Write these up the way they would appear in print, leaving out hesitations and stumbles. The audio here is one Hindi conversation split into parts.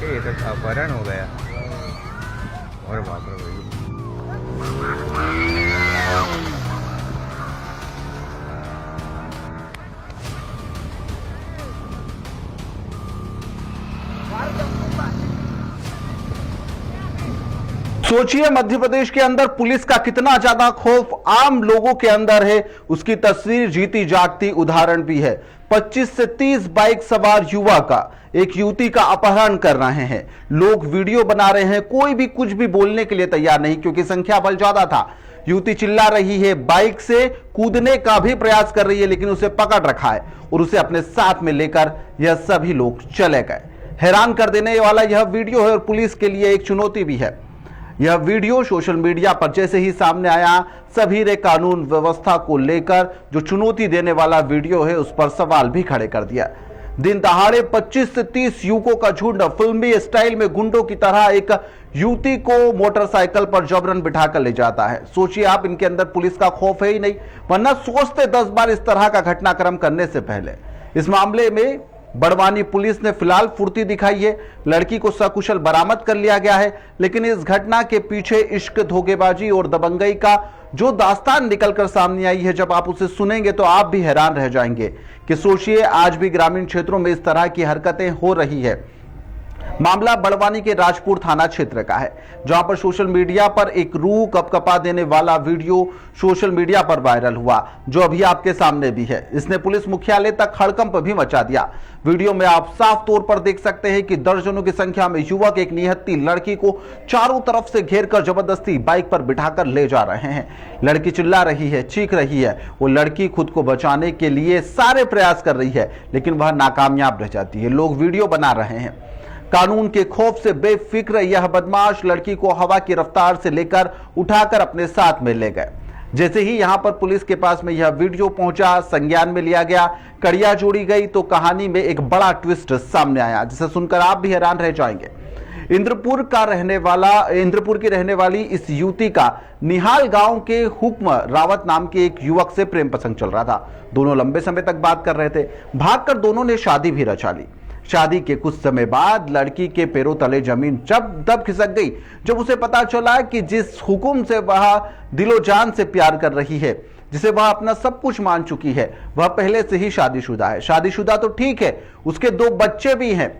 ये तो अपहरण हो गया। और बाप रे भाई, सोचिए मध्य प्रदेश के अंदर पुलिस का कितना ज्यादा खौफ आम लोगों के अंदर है, उसकी तस्वीर जीती जागती उदाहरण भी है। 25 से 30 बाइक सवार युवा का एक युवती का अपहरण कर रहे हैं। लोग वीडियो बना रहे हैं, कोई भी कुछ भी बोलने के लिए तैयार नहीं क्योंकि संख्या बल ज्यादा था। युवती चिल्ला रही है, बाइक से कूदने का भी प्रयास कर रही है, लेकिन उसे पकड़ रखा है और उसे अपने साथ में लेकर यह सभी लोग चले गए। हैरान कर देने वाला यह वीडियो है और पुलिस के लिए एक चुनौती भी है। यह वीडियो सोशल मीडिया पर जैसे ही सामने आया, सभी ने कानून व्यवस्था को लेकर जो चुनौती देने वाला वीडियो है उस पर सवाल भी खड़े कर दिया। दिन दहाड़े 25 से 30 युवकों का झुंड फिल्मी स्टाइल में गुंडों की तरह एक युवती को मोटरसाइकिल पर जबरन बिठाकर ले जाता है। सोचिए आप, इनके अंदर पुलिस का खौफ है ही नहीं, वरना सोचते 10 बार इस तरह का घटनाक्रम करने से पहले। इस मामले में बड़वानी पुलिस ने फिलहाल फुर्ती दिखाई है, लड़की को सकुशल बरामद कर लिया गया है। लेकिन इस घटना के पीछे इश्क, धोखेबाजी और दबंगई का जो दास्तान निकलकर सामने आई है, जब आप उसे सुनेंगे तो आप भी हैरान रह जाएंगे कि सोचिए आज भी ग्रामीण क्षेत्रों में इस तरह की हरकतें हो रही है। मामला बड़वानी के राजपुर थाना क्षेत्र का है, जहां पर सोशल मीडिया पर एक रूह कपकपा देने वाला वीडियो सोशल मीडिया पर वायरल हुआ, जो अभी आपके सामने भी है। इसने पुलिस मुख्यालय तक हड़कंप भी मचा दिया। वीडियो में आप साफ तौर पर देख सकते हैं कि दर्जनों की संख्या में युवक एक निहत्ती लड़की को चारों तरफ से घेरकर जबरदस्ती बाइक पर बिठाकर ले जा रहे हैं। लड़की चिल्ला रही है, चीख रही है। वो लड़की खुद को बचाने के लिए सारे प्रयास कर रही है, लेकिन वह नाकामयाब रह जाती है। लोग वीडियो बना रहे हैं। कानून के खौफ से बेफिक्र यह बदमाश लड़की को हवा की रफ्तार से लेकर उठाकर अपने साथ में ले गए। जैसे ही यहां पर पुलिस के पास में यह वीडियो पहुंचा, संज्ञान में लिया गया, कड़ियां जोड़ी गई, तो कहानी में एक बड़ा ट्विस्ट सामने आया, जिसे सुनकर आप भी हैरान रह जाएंगे। इंद्रपुर की रहने वाली इस युवती का निहाल गांव के हुक्म रावत नाम के एक युवक से प्रेम प्रसंग चल रहा था। दोनों लंबे समय तक बात कर रहे थे। भागकर दोनों ने शादी भी रचा ली। शादी के कुछ समय बाद लड़की के पैरों तले जमीन जब तब खिसक गई, जब उसे पता चला कि जिस हुक्म से वह दिलो जान से प्यार कर रही है, जिसे वह अपना सब कुछ मान चुकी है, वह पहले से ही शादीशुदा है। शादीशुदा तो ठीक है, उसके 2 बच्चे भी हैं।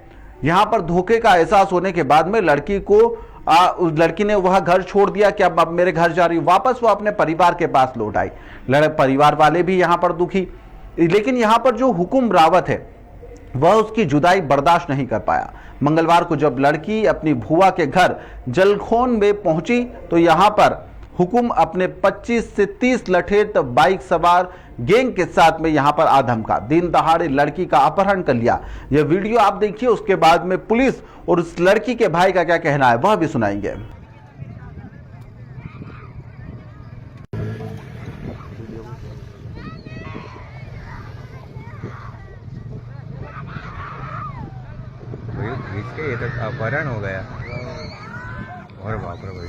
यहां पर धोखे का एहसास होने के बाद में उस लड़की ने वह घर छोड़ दिया कि अब मेरे घर जा रही हूं। वापस वो अपने परिवार के पास लौट आई। परिवार वाले भी यहां पर दुखी, लेकिन यहां पर जो हुक्म रावत है वह उसकी जुदाई बर्दाश्त नहीं कर पाया। मंगलवार को जब लड़की अपनी भुआ के घर जलखोन में पहुंची, तो यहां पर हुकुम अपने 25 से 30 लठेत बाइक सवार गैंग के साथ में यहां पर आधम का दिन दहाड़े लड़की का अपहरण कर लिया। यह वीडियो आप देखिए, उसके बाद में पुलिस और उस लड़की के भाई का क्या कहना है वह भी सुनाएंगे। ये तो अपहरण हो गया। और बाप रे भाई,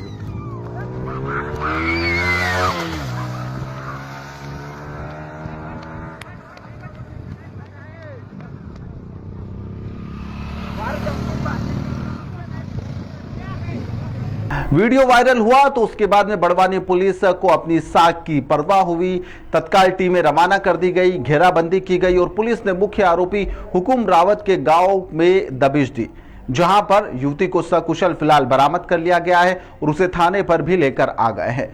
वीडियो वायरल हुआ तो उसके बाद में बड़वानी पुलिस को अपनी साख की परवाह हुई। तत्काल टीमें रवाना कर दी गई, घेराबंदी की गई और पुलिस ने मुख्य आरोपी हुकुम रावत के गांव में दबिश दी, जहां पर युवती को सकुशल फिलहाल बरामद कर लिया गया है और उसे थाने पर भी लेकर आ गए हैं।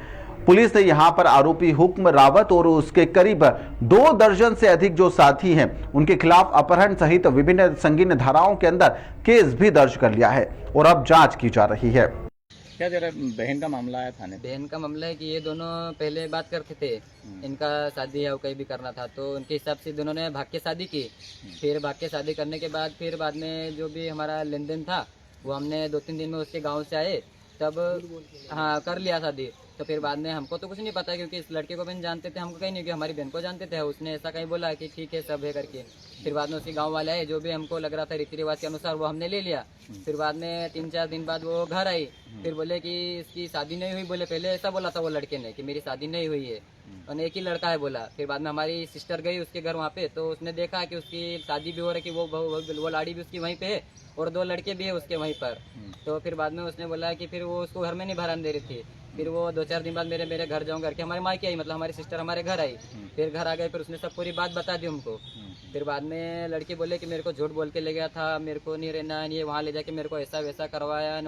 पुलिस ने यहां पर आरोपी हुक्म रावत और उसके करीब 2 दर्जन से अधिक जो साथी हैं, उनके खिलाफ अपहरण सहित विभिन्न संगीन धाराओं के अंदर केस भी दर्ज कर लिया है और अब जांच की जा रही है। क्या जरा बहन का मामला आया थाने? बहन का मामला है कि ये दोनों पहले बात करते थे, इनका शादी या कहीं भी करना था, तो उनके हिसाब से दोनों ने भाग के शादी की। फिर भाग के शादी करने के बाद फिर बाद में जो भी हमारा लेन देन था वो हमने 2-3 दिन में उसके गांव से आए तब हाँ कर लिया शादी। तो फिर बाद में हमको तो कुछ नहीं पता क्योंकि इस लड़के को भी नहीं जानते थे, हमको कहीं नहीं कि हमारी बहन को जानते थे। उसने ऐसा कहीं बोला कि ठीक है सब है करके। फिर बाद में उसके गांव वाले आए, जो भी हमको लग रहा था रीति रिवाज के अनुसार वो हमने ले लिया। फिर बाद में 3-4 दिन बाद वो घर आई, फिर बोले कि इसकी शादी नहीं हुई। बोले पहले ऐसा बोला था वो लड़के ने कि मेरी शादी नहीं हुई है और एक ही लड़का है बोला। फिर बाद में हमारी सिस्टर गई उसके घर वहाँ पे, तो उसने देखा कि उसकी शादी भी हो रही, कि वो लाड़ी भी उसकी वहीं पे है और 2 लड़के भी है उसके वहीं पर। तो फिर बाद में उसने बोला कि फिर वो उसको घर में नहीं भराने दे रही थी। फिर वो 2-4 दिन बाद मेरे घर जाऊँ करके हमारे मायके आई, मतलब हमारी सिस्टर हमारे घर आई। फिर घर आ गए, फिर उसने सब पूरी बात बता दी हमको। फिर बाद में लड़की बोले कि मेरे को झूठ बोल के ले गया था, मेरे को नहीं रहना, ये वहाँ ले जाके मेरे को ऐसा वैसा करवाया,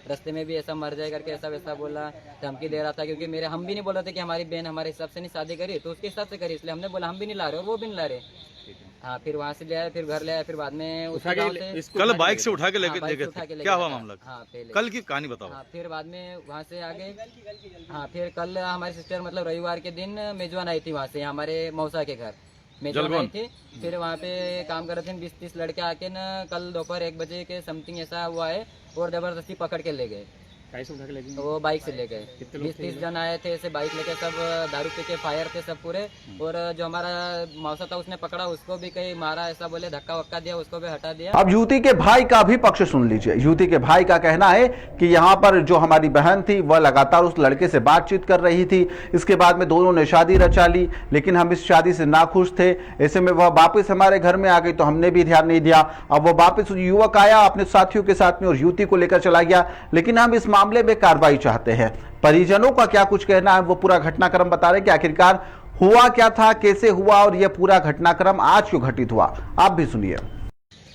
रास्ते में भी ऐसा मर जाए करके ऐसा वैसा बोला, धमकी दे रहा था। क्योंकि हम भी नहीं बोल रहे थे कि हमारी बहन हमारे हिसाब से नहीं शादी करी, तो उसके हिसाब से करी, इसलिए हमने बोला हम भी नहीं ला रहे और वो भी नहीं ला रहे। हाँ, फिर वहाँ से ले आए, फिर घर ले आए। फिर बाद में कल बाइक से उठा के लेके क्या हुआ मामला? हाँ पहले कल की कहानी बताओ। हाँ, फिर बाद में वहाँ से आ गए। हाँ, फिर कल हमारी सिस्टर मतलब रविवार के दिन मेजबान आई थी वहाँ से, हमारे मौसा के घर मेजबान आई थी। फिर वहाँ पे काम कर रहे थे 20-30 लड़के आके न कल दोपहर 1 बजे के समथिंग ऐसा हुआ है और जबरदस्ती पकड़ के ले गए। वो बाइक से ले गए, 20-30 जन आए थे ऐसे बाइक लेके, सब दारू पी के फायर थे सब पूरे। और जो हमारा मौसा था उसने पकड़ा, उसको भी कहीं मारा, ऐसा बोले धक्का वक्का दिया, उसको भी हटा दिया। अब युवती के भाई का भी पक्ष सुन लीजिए। युवती के भाई का कहना है कि यहाँ पर जो हमारी बहन थी वह लगातार उस लड़के से बातचीत कर रही थी। इसके बाद में दोनों ने शादी रचा ली, लेकिन हम इस शादी से नाखुश थे। ऐसे में वह वापस हमारे घर में आ गई तो हमने भी ध्यान नहीं दिया। अब वह वापस युवक आया अपने साथियों के साथ में और युवती को लेकर चला गया, लेकिन हम इस मामले में कार्रवाई चाहते हैं। परिजनों का क्या कुछ कहना है, वो पूरा घटनाक्रम बता रहे कि आखिरकार हुआ क्या था, कैसे हुआ और यह पूरा घटनाक्रम आज क्यों घटित हुआ, आप भी सुनिए।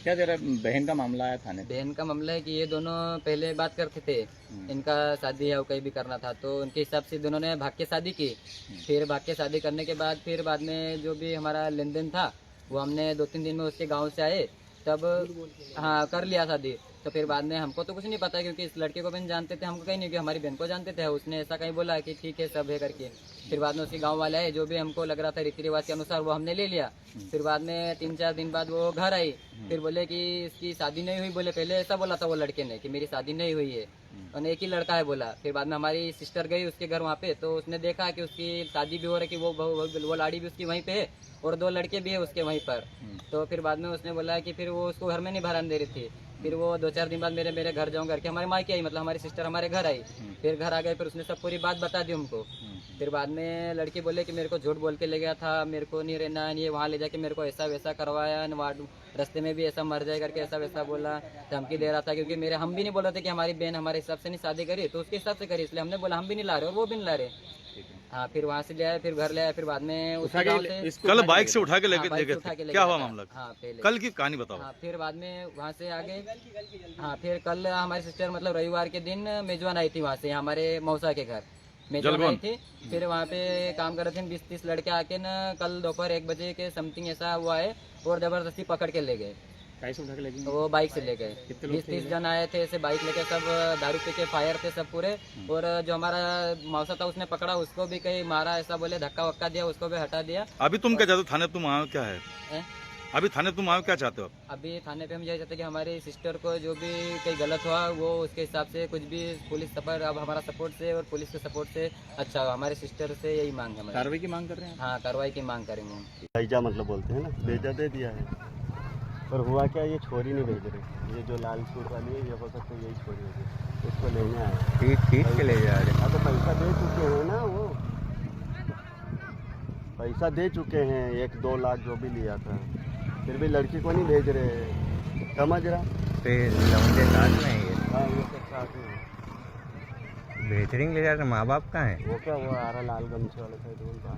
क्या तेरा बहन का मामला आया थाने? बहन का मामला है कि ये दोनों पहले बात करते थे, इनका शादी है कहीं भी करना था, तो उनके हिसाब से दोनों ने भाग के शादी की। फिर भाग के शादी करने के बाद फिर बाद में जो भी हमारा लेन देन था वो हमने 2-3 दिन में उसके गाँव से आए तब हाँ कर लिया शादी। तो फिर बाद में हमको तो कुछ नहीं पता क्योंकि इस लड़के को भी नहीं जानते थे, हमको कहीं नहीं कि हमारी बहन को जानते थे। उसने ऐसा कहीं बोला कि ठीक है सब है करके। फिर बाद में उसके गांव वाले आए, जो भी हमको लग रहा था रीति रिवाज के अनुसार वो हमने ले लिया। फिर बाद में 3-4 दिन बाद वो घर आई, फिर बोले कि इसकी शादी नहीं हुई। बोले पहले ऐसा बोला था वो लड़के ने कि मेरी शादी नहीं हुई है और एक ही लड़का है बोला। फिर बाद में हमारी सिस्टर गई उसके घर वहाँ पे, तो उसने देखा कि उसकी शादी भी हो रही, कि वो लाड़ी भी उसकी वहीं पे है और 2 लड़के भी है उसके वहीं पर। तो फिर बाद में उसने बोला कि फिर वो उसको घर में नहीं भराने दे रही थी। फिर वो 2-4 दिन बाद मेरे घर जाऊँ करके हमारे मायके आई, मतलब हमारी सिस्टर हमारे घर आई। फिर घर आ गए, फिर उसने सब पूरी बात बता दी हमको। फिर बाद में लड़की बोले कि मेरे को झूठ बोल के ले गया था, मेरे को नहीं रहना, ये वहाँ ले जाके मेरे को ऐसा वैसा करवाया, रास्ते में भी ऐसा मर जाए करके ऐसा वैसा बोला, धमकी दे रहा था। क्योंकि हम भी नहीं बोल रहे थे कि हमारी बहन हमारे हिसाब से नहीं शादी करी, तो उसके हिसाब से करी, इसलिए हमने बोला हम भी नहीं ला रहे और वो भी नहीं ला रहे। हाँ, फिर वहाँ से ले आए, फिर घर ले आए। फिर बाद में कल बाइक से उठा के लेके क्या हुआ मामला? हाँ पहले कल की कहानी बताओ। हाँ, फिर बाद में वहाँ से आ गए। हाँ, फिर कल हमारी सिस्टर मतलब रविवार के दिन मेजबान आई थी वहाँ से, हमारे मौसा के घर मेजबान आई थी। फिर वहाँ पे काम कर रहे थे 20-30 लड़के आके न कल दोपहर 1 बजे के समथिंग ऐसा हुआ है और जबरदस्ती पकड़ के ले गए। वो बाइक से ले गए, 20-30 जन आए थे ऐसे बाइक लेके, सब दारू पी के फायर थे सब पूरे। और जो हमारा मौसा था उसने पकड़ा, उसको भी कहीं मारा, ऐसा बोले धक्का वक्का दिया, उसको भी हटा दिया। अभी तुम क्या चाहते हो? थाने तुम आओ, क्या है अभी थाने तुम आओ, क्या चाहते हो? अभी थाने पे हम यही चाहते हैं कि हमारी सिस्टर को जो भी कहीं गलत हुआ वो उसके हिसाब से कुछ भी पुलिस सपोर्ट, अब हमारा सपोर्ट से और पुलिस के सपोर्ट से अच्छा हुआ। हमारे सिस्टर से यही मांग है, कार्रवाई की मांग कर रहे हैं। हाँ, कार्रवाई की मांग करेंगे हम। भेजा मतलब बोलते हैं ना, भेजा दे दिया है। पर हुआ क्या, ये छोरी नहीं भेज रहे, ये जो लाल सूट वाली है ये हो सकता है यही छोरी है, इसको लेने आए, ठीक के ले जा रहे। अब तो पैसा दे चुके हैं ना, वो पैसा दे चुके हैं 1-2 लाख जो भी लिया था, फिर भी लड़की को नहीं भेज रहे, समझ रहा? लौंडे साथ में है, हाँ ये सब साथ में बेहतरीन ले जा रहे। माँ बाप कहाँ है? वो क्या वो आ रहा लाल गमछे वाले साइड बोलता।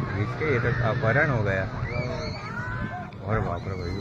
खींच के ये तो अपहरण हो गया। और बाप रे भाई,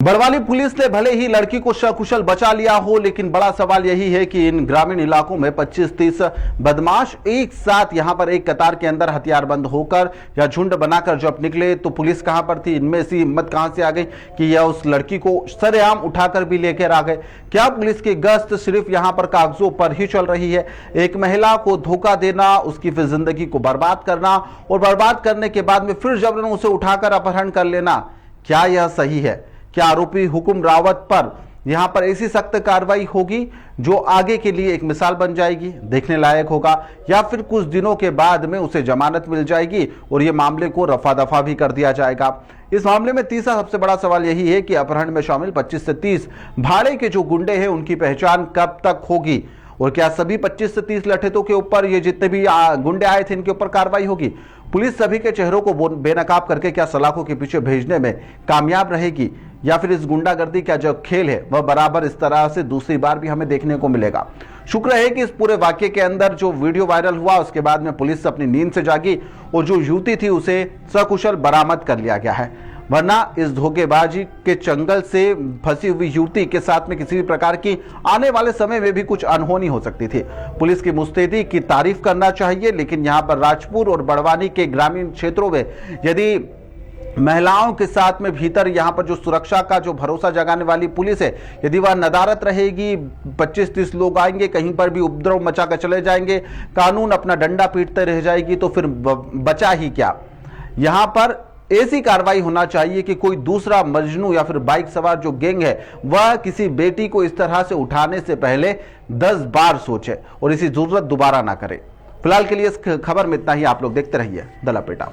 बड़वानी पुलिस ने भले ही लड़की को सकुशल बचा लिया हो, लेकिन बड़ा सवाल यही है कि इन ग्रामीण इलाकों में 25-30 बदमाश एक साथ यहां पर एक कतार के अंदर हथियारबंद होकर या झुंड बनाकर जब निकले तो पुलिस कहां पर थी? इनमें से हिम्मत कहां से आ गई कि यह उस लड़की को सरेआम उठाकर भी लेकर आ गए? क्या पुलिस की गश्त सिर्फ यहां पर कागजों पर ही चल रही है? एक महिला को धोखा देना, उसकी फिर जिंदगी को बर्बाद करना और बर्बाद करने के बाद में फिर जबरन उसे उठाकर अपहरण कर लेना, क्या यह सही है? क्या आरोपी हुकुम रावत पर यहां पर ऐसी सख्त कार्रवाई होगी जो आगे के लिए एक मिसाल बन जाएगी, देखने लायक होगा, या फिर कुछ दिनों के बाद में उसे जमानत मिल जाएगी और ये मामले को रफा दफा भी कर दिया जाएगा? इस मामले में तीसरा सबसे बड़ा सवाल यही है कि अपहरण में शामिल 25 से 30 भाड़े के जो गुंडे हैं उनकी पहचान कब तक होगी और क्या सभी 25 से 30 लठेतों के ऊपर ये जितने भी गुंडे आए थे इनके ऊपर कार्रवाई होगी? पुलिस सभी के चेहरों को बेनकाब करके क्या सलाखों के पीछे भेजने में कामयाब रहेगी, या फिर इस गुंडागर्दी का जो खेल है वह बराबर इस तरह से दूसरी बार भी हमें देखने को मिलेगा? शुक्र है कि इस पूरे वाक्य के अंदर जो वीडियो वायरल हुआ उसके बाद में पुलिस अपनी नींद से जागी और जो युवती थी उसे सकुशल बरामद कर लिया गया है, वरना इस धोखेबाजी के चंगल से फंसी हुई युवती के साथ में किसी भी प्रकार की आने वाले समय में भी कुछ अनहोनी हो सकती थी। पुलिस की मुस्तैदी की तारीफ करना चाहिए, लेकिन यहां पर राजपुर और बड़वानी के ग्रामीण क्षेत्रों में यदि महिलाओं के साथ में भीतर यहां पर जो सुरक्षा का जो भरोसा जगाने वाली पुलिस है, यदि वह नदारत रहेगी, 25-30 लोग आएंगे, कहीं पर भी उपद्रव मचा कर चले जाएंगे, कानून अपना डंडा पीटते रह जाएगी, तो फिर बचा ही क्या? यहां पर ऐसी कार्रवाई होना चाहिए कि कोई दूसरा मजनू या फिर बाइक सवार जो गैंग है वह किसी बेटी को इस तरह से उठाने से पहले 10 बार सोचे और इसी जरूरत दोबारा ना करे। फिलहाल के लिए इस खबर में इतना ही। आप लोग देखते रहिए द लपेटा।